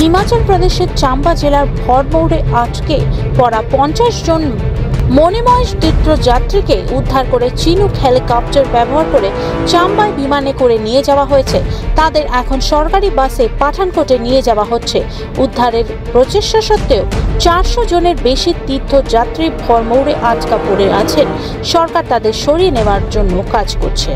হিমাচল প্রদেশের চাম্বা জেলার ভরমৌরে আটকে পড়া 50 জন মণিময় তীর্থযাত্রীকে উদ্ধার করে চিনুক হেলিকপ্টার ব্যবহার করে চাম্বায় বিমানে করে নিয়ে যাওয়া হয়েছে। তাদের এখন সরকারি বাসে পাঠানকোটে নিয়ে যাওয়া হচ্ছে। উদ্ধারের প্রচেষ্টা সত্ত্বেও 400 জনের বেশি তীর্থযাত্রী ভরমৌরে আটকা পড়ে আছেন। সরকার তাদের সরিয়ে নেওয়ার জন্য কাজ করছে।